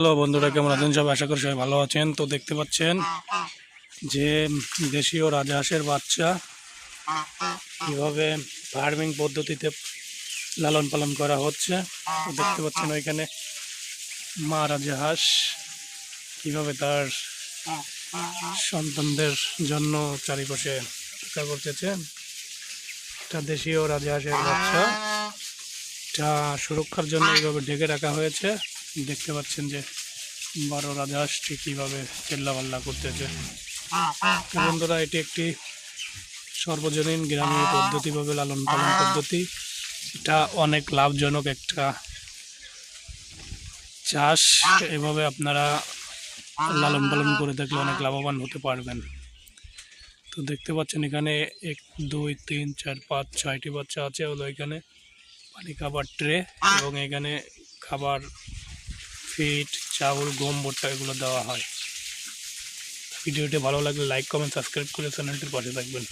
Hello বন্ধুরা, কেমন আছেন সবাই? আশা করি সবাই ভালো আছেন। তো দেখতে পাচ্ছেন যে দেশীয় রাজহাঁসের বাচ্চা কিভাবে ফার্মিং পদ্ধতিতে লালন পালন করা হচ্ছে। তো দেখতে পাচ্ছেন ওইখানে মা রাজহাঁস কিভাবে তার সন্তানদের জন্য চারিপাশে অপেক্ষা করতেছে। এটা দেশীয় রাজহাঁসের বাচ্চা, এটা সুরক্ষার জন্য এইভাবে ঢেকে রাখা হয়েছে। দেখতে পাচ্ছেন যে 12 রাজহাঁসটি কীভাবে চিল্লাপাল্লা করতেছে। তো বন্ধুরা, এটি একটি সর্বজনীন গ্রামীণ পদ্ধতিভাবে লালন পালন পদ্ধতি। এটা অনেক লাভজনক একটা চাষ। এভাবে আপনারা লালন পালন করে থাকলে অনেক লাভবান হতে পারবেন। তো দেখতে পাচ্ছেন এখানে 1 2 3 4 5 6টি বাচ্চা আছে। হলো এখানে পানি খাবার ট্রে এবং এখানে খাবার ফিড, চাউল, গম, ভুট্টা এগুলো দেওয়া হয়। ভিডিওটি ভালো লাগলে লাইক, কমেন্ট, সাবস্ক্রাইব করে চ্যানেলটির পাশে থাকবেন।